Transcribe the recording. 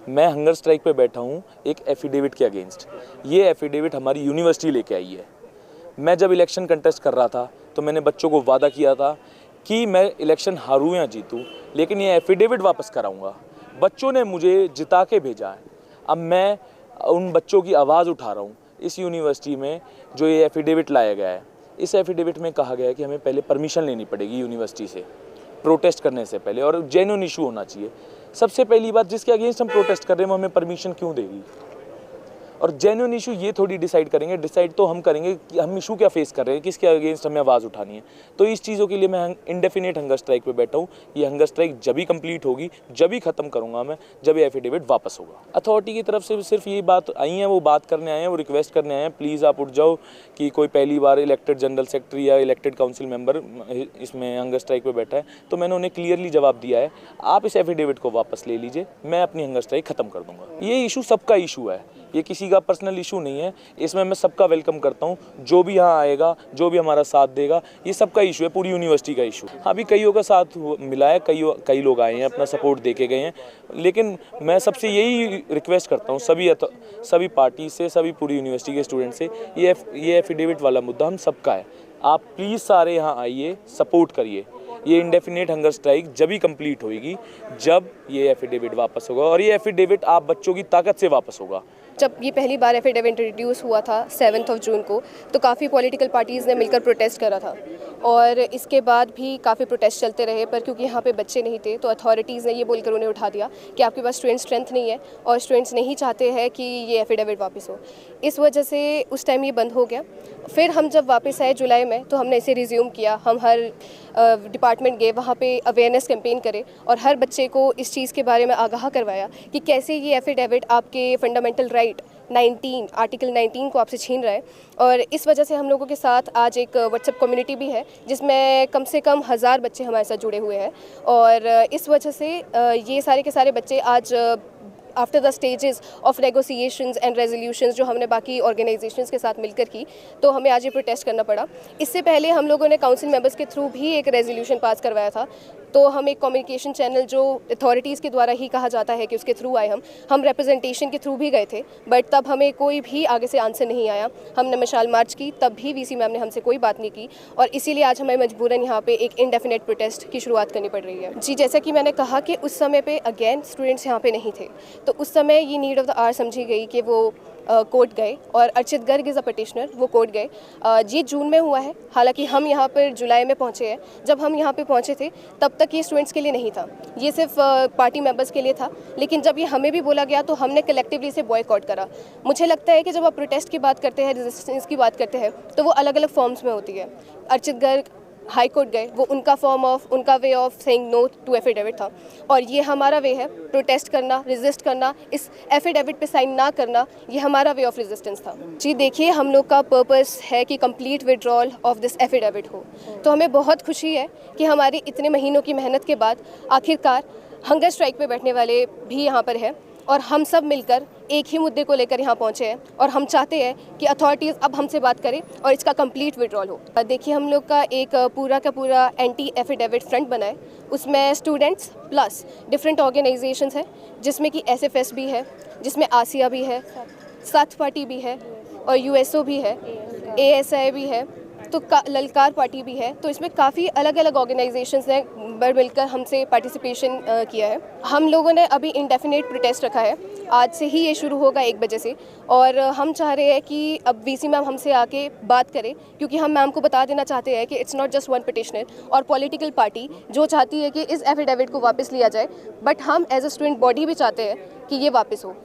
मैं hunger strike पे बैठा हूँ एक एफिडेविट के अगेंस्ट। ये एफिडेविट हमारी यूनिवर्सिटी लेके आई है। मैं जब इलेक्शन कंटेस्ट कर रहा था तो मैंने बच्चों को वादा किया था कि मैं इलेक्शन हारूं या जीतूं, लेकिन ये एफिडेविट वापस कराऊंगा। बच्चों ने मुझे जिता के भेजा है। अब मैं उन बच्चों की आवाज़ उठा रहा हूँ। इस यूनिवर्सिटी में जो ये एफिडेविट लाया गया है, इस एफिडेविट में कहा गया है कि हमें पहले परमिशन लेनी पड़ेगी यूनिवर्सिटी से प्रोटेस्ट करने से पहले, और जेन्युइन इशू होना चाहिए। सबसे पहली बात, जिसके अगेंस्ट हम प्रोटेस्ट कर रहे हैं वो हमें परमिशन क्यों देगी? और जेन्युइन इशू ये थोड़ी डिसाइड करेंगे, डिसाइड तो हम करेंगे कि हम इशू क्या फेस कर रहे हैं, किसके अगेंस्ट हमें आवाज़ उठानी है। तो इस चीज़ों के लिए मैं इंडेफिनेट हंगर स्ट्राइक पे बैठा हूँ। ये हंगर स्ट्राइक जब ही कंप्लीट होगी, जब ही ख़त्म करूँगा मैं, जब ये एफिडेविट वापस होगा। अथॉरिटी की तरफ से सिर्फ ये बात आई है, वो बात करने आए हैं, वो रिक्वेस्ट करने आए हैं, प्लीज़ आप उठ जाओ कि कोई पहली बार इलेक्टेड जनरल सेक्रेटरी या इलेक्टेड काउंसिल मेंबर इसमें हंगर स्ट्राइक पे बैठा है। तो मैंने उन्हें क्लियरली जवाब दिया है, आप इस एफिडेविट को वापस ले लीजिए, मैं अपनी हंगर स्ट्राइक ख़त्म कर दूँगा। ये इशू सबका इशू है, ये किसी का पर्सनल इशू नहीं है। इसमें मैं सबका वेलकम करता हूँ, जो भी यहाँ आएगा, जो भी हमारा साथ देगा। ये सबका इशू है, पूरी यूनिवर्सिटी का इशू। हाँ, अभी कईयों का साथ मिला है, कई लोग आए हैं, अपना सपोर्ट दे के गए हैं। लेकिन मैं सबसे यही रिक्वेस्ट करता हूँ सभी पार्टी से, सभी पूरी यूनिवर्सिटी के स्टूडेंट से, ये एफिडेविट वाला मुद्दा हम सबका है। आप प्लीज़ सारे यहाँ आइए, सपोर्ट करिए। ये इंडेफिनेट हंगर स्ट्राइक जब ही कंप्लीट होगी, जब ये एफिडेविट वापस होगा, और ये एफिडेविट आप बच्चों की ताकत से वापस होगा। जब ये पहली बार एफिडेविट इंट्रोड्यूस हुआ था 7 जून को, तो काफ़ी पॉलिटिकल पार्टीज़ ने मिलकर प्रोटेस्ट करा था, और इसके बाद भी काफ़ी प्रोटेस्ट चलते रहे। पर क्योंकि यहाँ पे बच्चे नहीं थे, तो अथॉरिटीज़ ने ये बोलकर उन्हें उठा दिया कि आपके पास स्टूडेंट स्ट्रेंथ नहीं है और स्टूडेंट्स नहीं चाहते हैं कि ये एफिडेविट वापस हो। इस वजह से उस टाइम ये बंद हो गया। फिर हम जब वापस आए जुलाई में, तो हमने इसे रिज्यूम किया। हम हर डिपार्टमेंट गए, वहाँ पे अवेयरनेस कैंपेन करे और हर बच्चे को इस चीज़ के बारे में आगाह करवाया कि कैसे ये एफिडेविट आपके फंडामेंटल राइट आर्टिकल 19 को आपसे छीन रहा है। और इस वजह से हम लोगों के साथ आज एक व्हाट्सएप कम्युनिटी भी है, जिसमें कम से कम 1000 बच्चे हमारे साथ जुड़े हुए हैं। और इस वजह से ये सारे के सारे बच्चे आज after the stages of negotiations and resolutions जो हमने बाकी ऑर्गेनाइजेशंस के साथ मिलकर की, तो हमें आज ये प्रोटेस्ट करना पड़ा। इससे पहले हम लोगों ने काउंसिल मेंबर्स के थ्रू भी एक रेजोल्यूशन पास करवाया था। तो हम एक कम्युनिकेशन चैनल जो अथॉरिटीज़ के द्वारा ही कहा जाता है कि उसके थ्रू आए, हम रिप्रेजेंटेशन के थ्रू भी गए थे, बट तब हमें कोई भी आगे से आंसर नहीं आया। हमने मशाल मार्च की, तब भी वीसी मैम ने हमसे कोई बात नहीं की, और इसीलिए आज हमें मजबूरन यहाँ पे एक इंडेफिनेट प्रोटेस्ट की शुरुआत करनी पड़ रही है। जी, जैसा कि मैंने कहा कि उस समय पे अगेन स्टूडेंट्स यहाँ पे नहीं थे, तो उस समय ये नीड ऑफ द आवर समझी गई कि वो कोर्ट गए, और Archit Garg is a petitioner, वो कोर्ट गए। ये जून में हुआ है, हालांकि हम यहाँ पर जुलाई में पहुँचे हैं। जब हम यहाँ पे पहुँचे थे तब तक ये स्टूडेंट्स के लिए नहीं था, ये सिर्फ पार्टी मेंबर्स के लिए था। लेकिन जब ये हमें भी बोला गया, तो हमने कलेक्टिवली इसे बॉयकॉट करा। मुझे लगता है कि जब आप प्रोटेस्ट की बात करते हैं, रेजिस्टेंस की बात करते हैं, तो वो अलग अलग फॉर्म्स में होती है। अर्चित गर्ग हाई कोर्ट गए, वो उनका way of saying no to affidavit था, और ये हमारा वे है प्रोटेस्ट करना, रेजिस्ट करना, इस एफिडेविट पे साइन ना करना, ये हमारा वे ऑफ रेजिस्टेंस था। जी देखिए, हम लोग का पर्पस है कि complete withdrawal of this affidavit हो। तो हमें बहुत खुशी है कि हमारी इतने महीनों की मेहनत के बाद आखिरकार हंगर स्ट्राइक पे बैठने वाले भी यहाँ पर है, और हम सब मिलकर एक ही मुद्दे को लेकर यहाँ पहुँचे हैं, और हम चाहते हैं कि अथॉरिटीज़ अब हमसे बात करें और इसका कंप्लीट विड्रॉल हो। देखिए, हम लोग का एक पूरा का पूरा एंटी एफिडेविट फ्रंट बना है। उसमें स्टूडेंट्स प्लस डिफरेंट ऑर्गेनाइजेशंस हैं, जिसमें कि एसएफएस भी है, जिसमें आसिया भी है, साथ पार्टी भी है, और यूएसओ भी है, एएसआई भी है, तो ललकार पार्टी भी है। तो इसमें काफ़ी अलग अलग ऑर्गेनाइजेशंस ने मिलकर हमसे पार्टिसिपेशन किया है। हम लोगों ने अभी इंडेफिनेट प्रोटेस्ट रखा है, आज से ही ये शुरू होगा 1 बजे से, और हम चाह रहे हैं कि अब वीसी मैम हमसे आके बात करें, क्योंकि हम मैम को बता देना चाहते हैं कि it's not just one petitioner और पॉलिटिकल पार्टी जो चाहती है कि इस एफिडेविट को वापस लिया जाए, बट हम एज अ स्टूडेंट बॉडी भी चाहते हैं कि ये वापस हो।